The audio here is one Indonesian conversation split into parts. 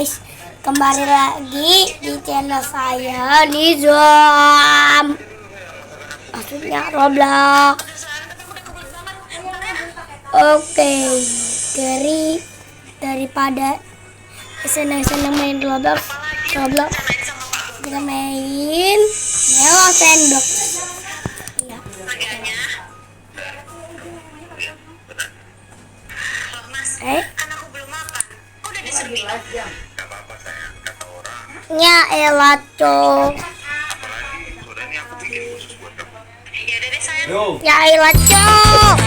guys, kembali lagi di channel saya Nizam, maksudnya Roblox. Oke, daripada senang-senang main Roblox, kita main Melo Sandbox. Ya. Ya elah cok. Ya elah cok.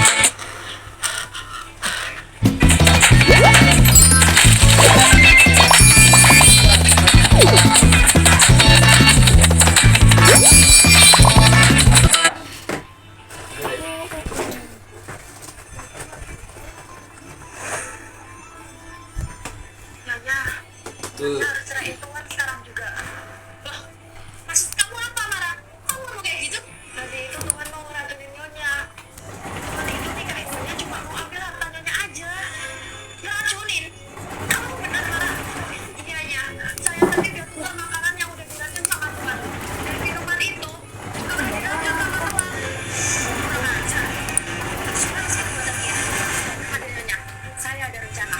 Harus cerai hitungan sekarang juga. Loh, maksud kamu apa, Mara? Kamu mau kayak gitu? Nanti itu Tuhan mau ngeracunin Nyonya. Tuhan itu nikahin Nyonya cuma mau ambil harta Nyonya aja. Ngeracunin? Kamu benar, Mara? Iya, ya. Saya tadi udah tukar makanan yang udah diracun sama Tuhan. Dan minuman itu juga udah diracun sama Tuhan. Kurang ajar. Sudah saya buat lagi ya. Ada Nyonya. Saya ada rencana.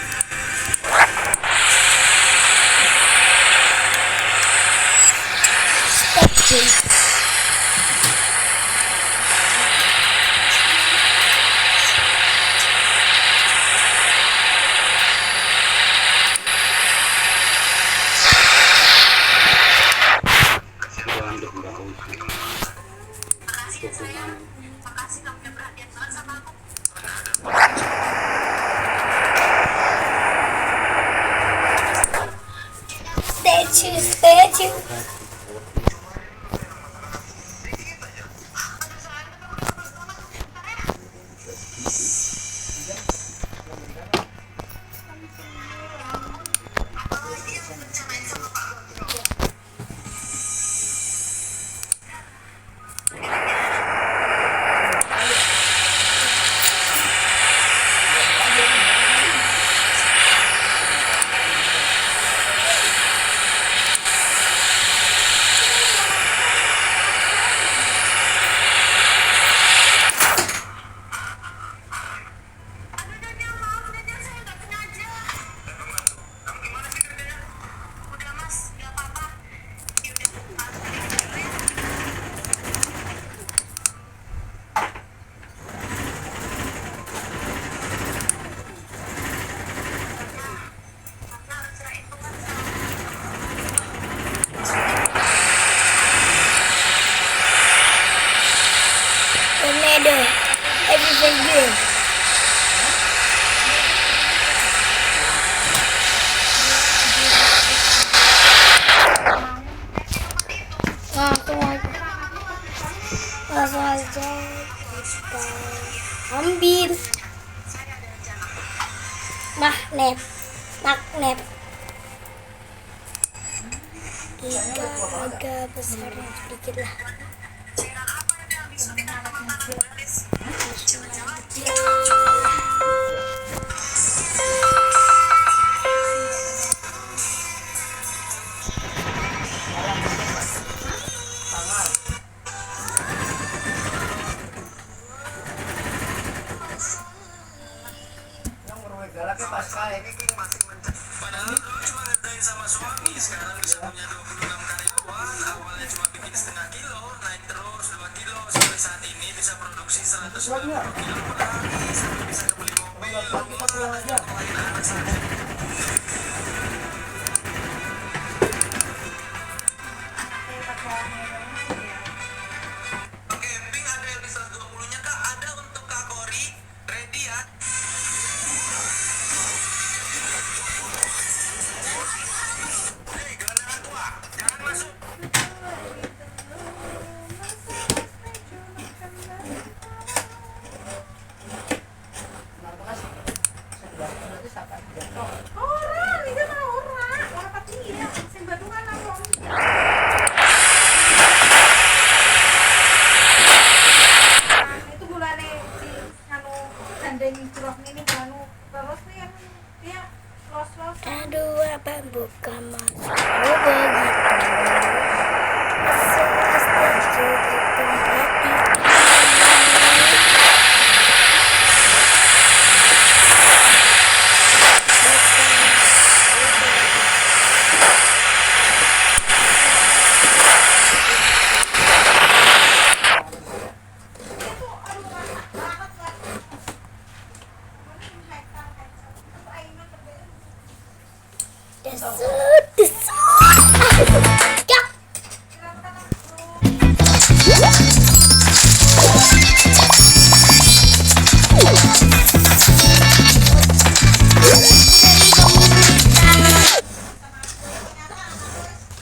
Makasih ya sayang, makasih kamu udah perhatian banget sama aku. Statue. Tornado, everything good. Langsung aja kita ambil magnet. Kita agak besar sedikit lah. Padahal dulu cuma ngerjain sama suami, sekarang bisa punya 26 karyawan. Awalnya cuma bikin setengah kilo, naik terus 2 kilo, sampai saat ini bisa produksi 190 kilo per hari, sampai bisa kebeli mobil, rumah, dan ngelain anak saja. Camping ada yang di 120-nya kak, ada untuk Kak Kori, ready ya? Masuk. bukan maksudku begitu. Sesuatu tempat itu.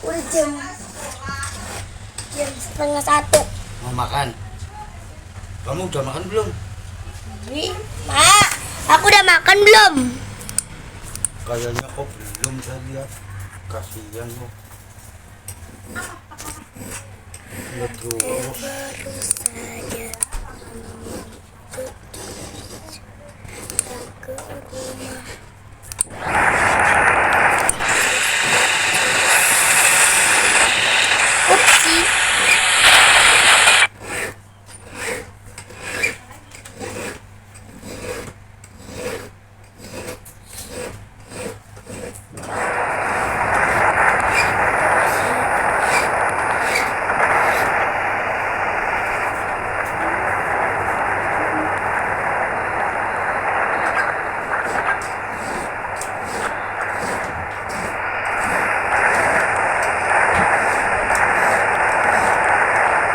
Udah jam 12:30. Mau makan? Kamu udah makan belum? Mak, aku udah makan belum? Kayaknya kok belum, saya lihat. Kasihan kok. Ya terus. Baru saja ke rumah. Upsi.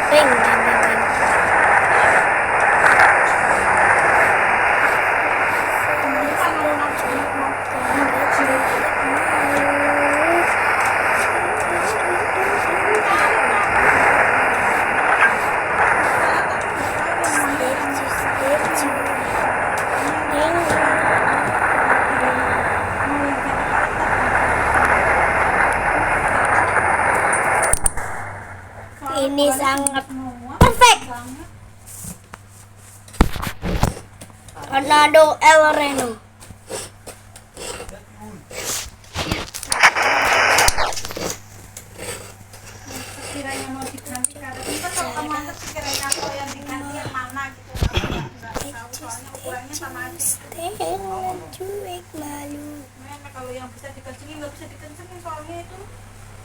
Ring, ring, ring, ring. Ini sangat perfect. Ronaldo El Reno. Kiranya mau diganti karena kita kalau kamu antar sekiranya aku yang diganti yang mana gitu nggak tahu soalnya ukurannya sama aja. Cuek malu. Nah, kalau yang bisa dikencengin nggak bisa dikencengin soalnya itu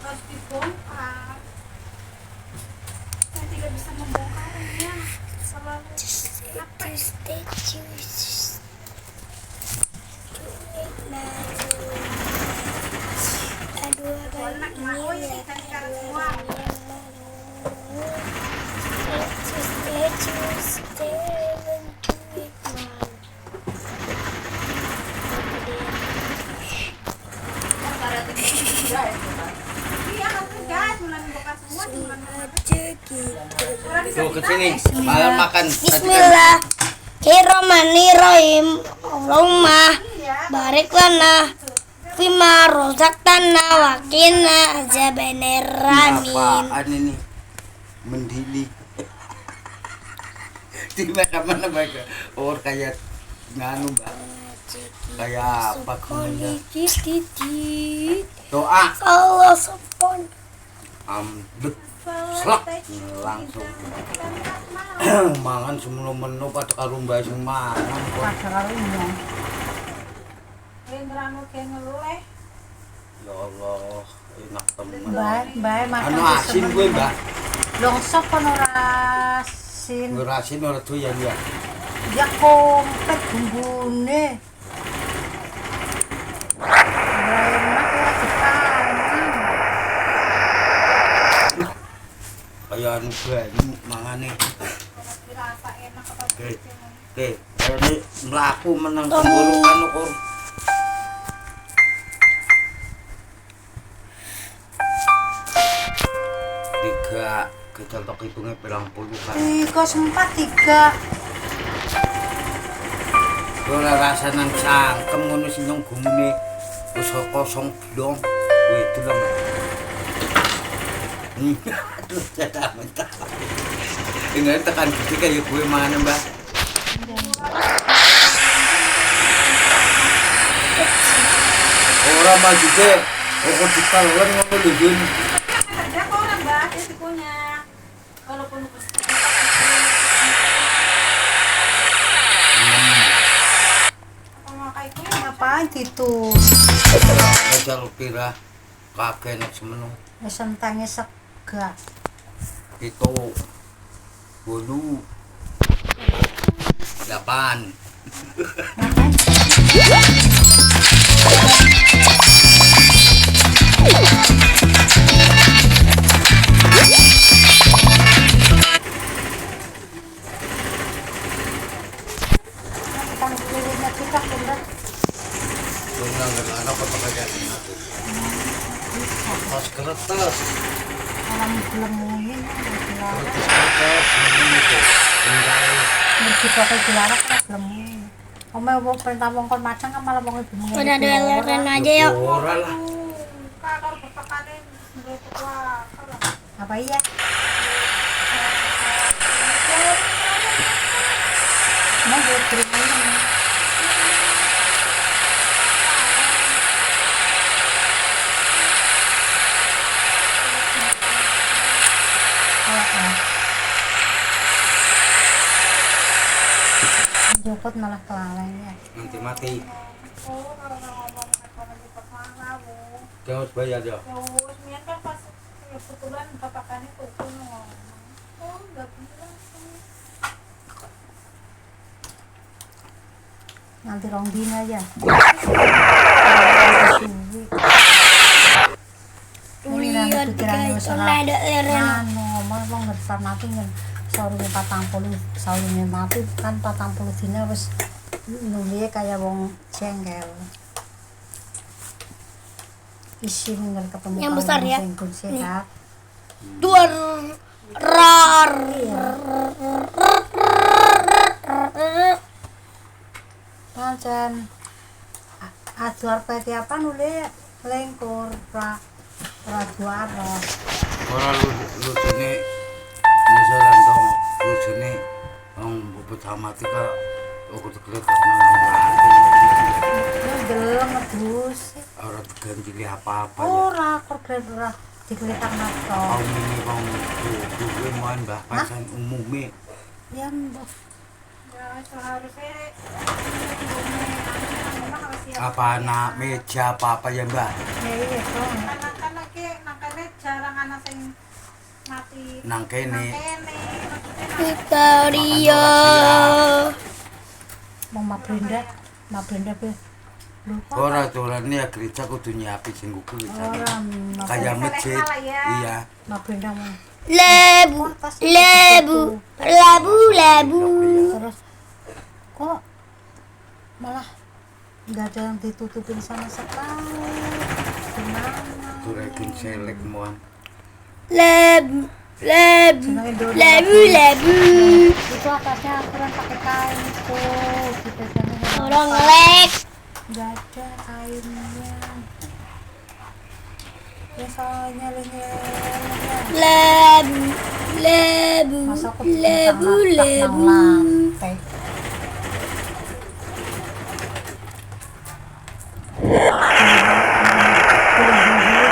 harus dibongkar. Saya tidak bisa membongkarnya selalu apa? Cuek malu. Aduh, abang ini ya. Iya kan gas mulai membongkar semua cuma Tuh kesini, malam makan. Bismillahirrahmanirrahim. Allahumma barik lana fima rozaqtana wa qina azabannar ramin. Apaan ini? Mendili. Di mana baca? Oh kayak nganu mbak. Kayak apa kemudian? Doa. Allah subhanahu. Ambek. Slak langsung. Mangan semua menu pada karo mbak sing mangan kok. Ya Allah, enak temen. Bae Anu asin gue mbak. Longsop kan ora asin. Gue asin ora doyan ya. Ya kompet bumbune. Enak ya dipangan. Kayak anu banyu mangane. Oke, ini mlaku menang tenggorokan kok. Tiga, kita tak hitungnya berang puluh kan. 3 Ora rasa nang cangkem ngono sing nyong gumune wis kosong blong. Kowe delok. Aduh, jatah mentah. Tinggal tekan gede kayak gue mana mbak? Orang mah juga kok ditelan ngono lho Yun. Kerja kok orang mbak, dia tikunya. Walaupun apa mau kayak gue Ngapain gitu? Aja lu kira kakek nek semenu. Wis entenge segak. Itu 8 Ngapain? Kita ngelilingnya kita bener. Benar anak apa kayak kertas kertas Orang belengungin, gelarak. kertas ini tuh tinggal Mergi pakai gelarak kan belengungin. Ome wong perintah wong kon macang kan malah wong ibu ngene. Udah delerin aja yuk. ora lah. kakak berpakanin dua tua. Apa iya? Mau gue kirim ini. Jokot malah kelalaian ya. Nanti mati. Oh, kalau nggak ngomong ekonomi permana, Bu. Dia harus bayar ya. Ya, wes, Mian kan pas kebetulan bapakannya tuh ngomong. Oh, nggak bilang sih. Nanti rong dina aja. Lihat guys, tornado leren. Ngomong wong ngerti mati kan saurunge 40 saurunge mati kan 40 dina wis nuli kaya wong jengkel. Isin nggak ketemu Yang karo besar wong ya? sing pun sehat. Duar rar. Pancen aduar peti apa nuli lengkur ra duara. Ora lu sini misalan dong lu sini wong mati ka aku kelihatan Ya gelem ngebus. ora diganti apa-apa ya. Ora korban ora digeletak nato. Kau ini bang duwe mohon bah pasan umume Ya mbah. Ya, seharusnya memang harus siap. apa anak meja apa ya mbak Ya iya dong. Kan lagi nangkane jarang anak sing mati. nang kene Kene, Victoria. Mau Ma Brenda be. Lupa. ora turane ya gereja kudu nyiapi sing kuku Ora kayak masjid iya Ma Brenda mau. Lebu, lebu, labu, labu. Terus kok malah nggak ada yang ditutupin sama sekali. Gimana? turekin selek mohon Lebu, lebu, lebu, lebu. Itu atasnya aturan pakai kain itu. Dipegangnya Orang ngelek. nggak ada kainnya. Ya soalnya Lebu, lebu, masa aku lebu, lebu. lantai.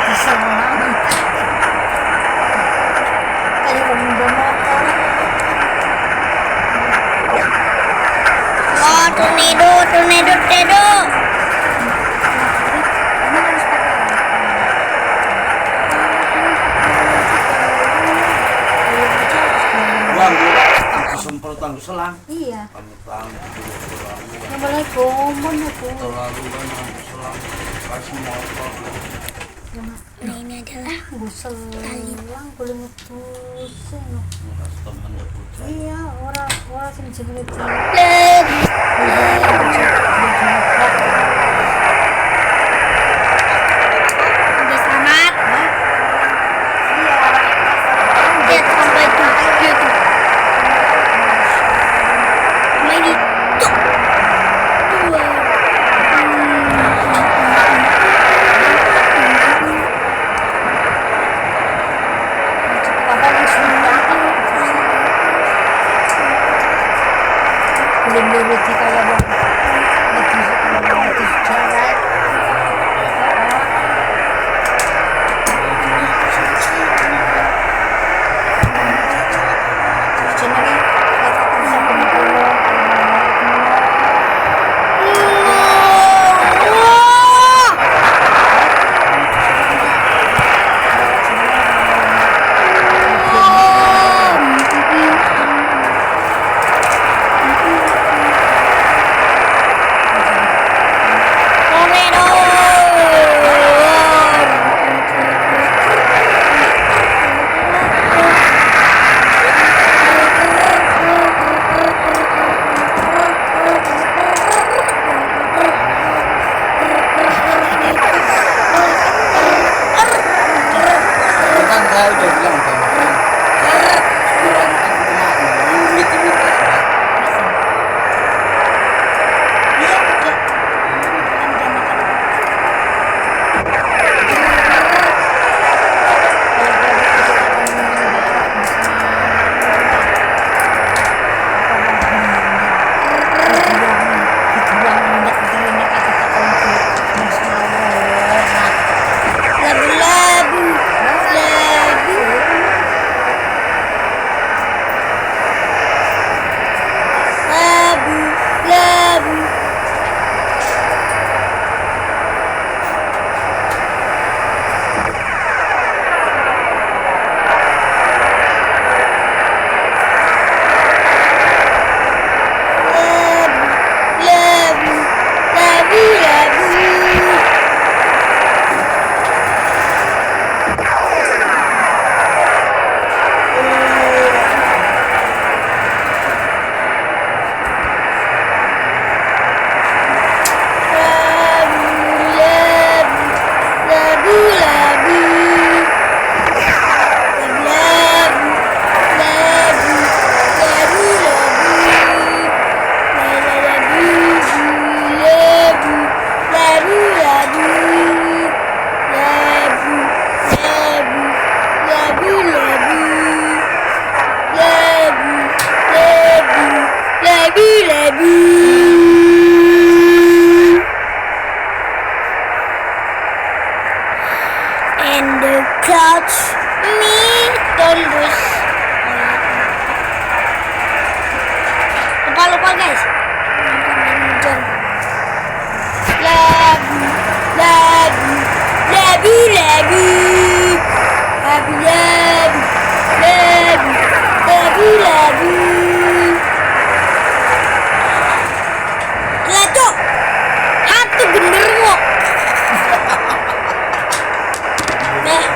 Diselang. Kayak pemimpin motor. Oh, tornado, tornado, tornado. Ini harus uang disempel tang selang iya. kamu tang Assalamualaikum, Assalamualaikum. terlalu banyak selang kasih motor Nah, ini adalah Gue selang boleh ngebusin. ngas temen ya bocah Iya, orang sing jenenge di. lebu. Udah selamat. Lihat sampai tuh, dia tuh. Sama ini, tuh. Dua. Apa yang sudah belum nuruti kayak bang. Saya udah bilang udah makan. Saya udah makan cuma ngomong mit-mit aja. Iya, udah. Udah makan. Labu-labu, labu. Labu, labu. Labu, labu, labu, labu. And the couch me tembus. Lupa guys. Labu, labu, labu, labu, labu, labu, labu, labu, labu. Lato, hantu genderuwo. Nah,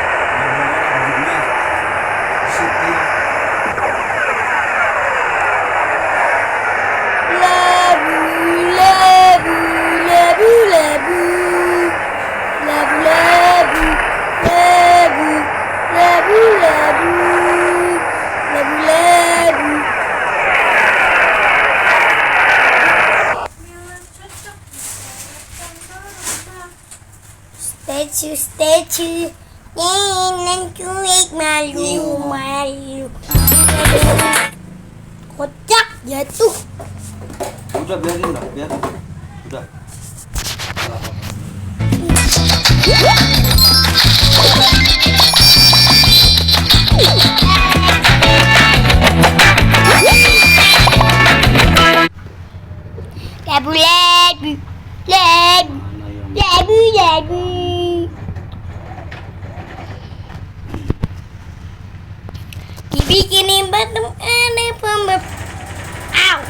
labu, labu, labu, labu, labu, labu, labu, labu, labu, labu, labu. Statue, nenek cuek malu. Kocak jatuh. Udah biarin lah, biar. Udah. Labu, labu, labu, labu, labu. Dibikinin batu aneh pembeb. Au.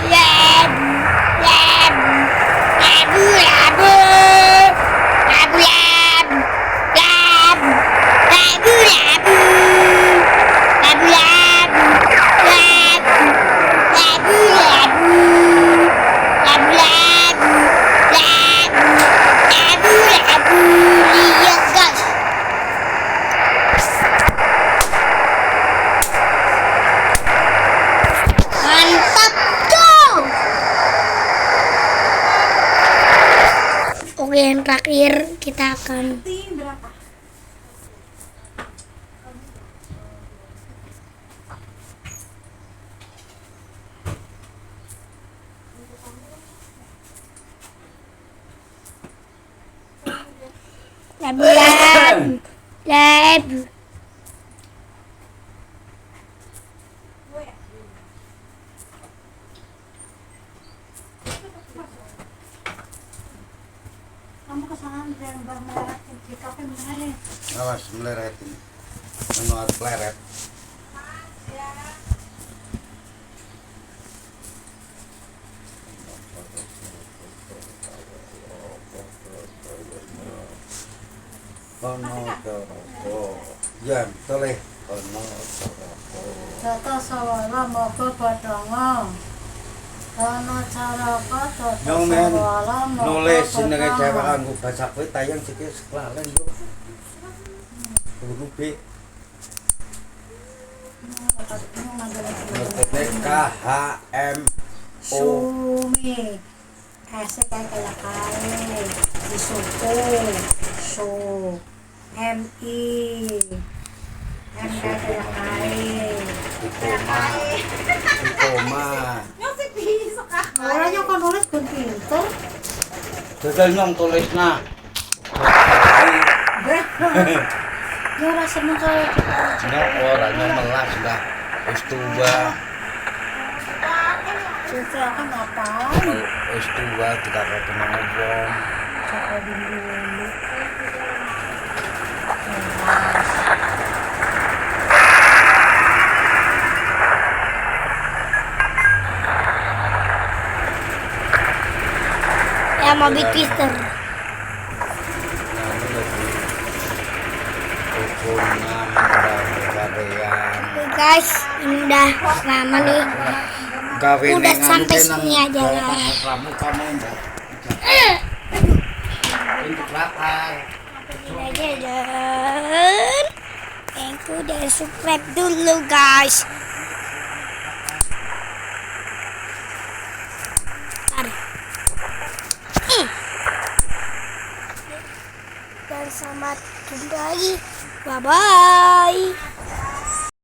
Labu, labu, labu, labu, labu, labu, labu, labu, labu, labu, labu, labu, labu, labu, labu, labu, labu, lihat guys. Mantap tuh. Oke, yang terakhir kita akan Tim berapa? labu, labu, labu. Kamu kesana dan melewat di kafe benar. Awas meleret ini. Menuat peleret. Oh no, oh, Jan, toleh. Ono Caraka. Tata sawala moga badhanga. Ana Caraka tata Yo men sawala moga nulis jenenge badhanga. dhewek kanggo baca kowe tayang sikil seklalen yo. Huruf B. Ngerti KHM O. Sumi. S kayak kali. Disuku. Su. MI. M kayak kali. Koma. Nyosik bisa kah? Orangnya kan nulis pun pinter. Dodol nyong tulisna. Ya rasa seneng kalau Nyong ora nyong melas dah. Wis tua, Cucu akan ngapain? wis tua dikakak kenang wong. Cokokin dulu. Ya mau Twitter. Oke guys, ini udah lama nih. Udah sampai sini aja lah. Kamu mbak. Untuk lapar. Ini aja dan thank you dan subscribe dulu guys. Dan selamat jumpa lagi. Bye bye.